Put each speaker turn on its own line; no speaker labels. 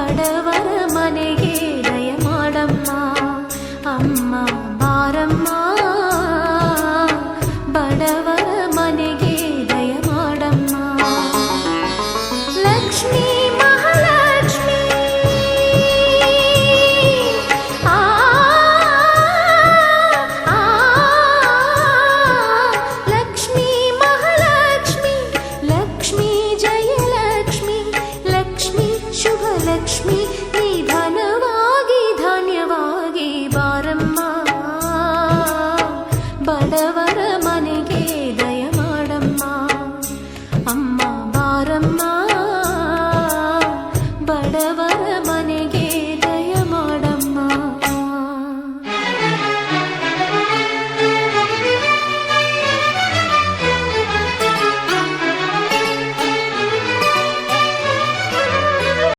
ಬಡವರ ಮನೆಗೆ ದಯ ಮಾಡಮ್ಮ ಅಮ್ಮ ಬಾರಮ್ಮ ಬಡವರ ಮನೆಗೆ ದಯ ಮಾಡಮ್ಮ ಲಕ್ಷ್ಮೀ ಮಹಾಲಕ್ಷ್ಮಿ ಆ ಲಕ್ಷ್ಮೀ ಮಹಾಲಕ್ಷ್ಮಿ ಲಕ್ಷ್ಮೀ ಜಯಲಕ್ಷ್ಮಿ ಲಕ್ಷ್ಮೀ ಶುಭ ಲಕ್ಷ್ಮಿ ನಿಧನವಾಗಿ ಧಾನ್ಯವಾಗಿ ಬಾರಮ್ಮ ಬಡವರ ಮನೆಗೆ ದಯ ಮಾಡಮ್ಮ ಅಮ್ಮ ಬಾರಮ್ಮ ಬಡವರ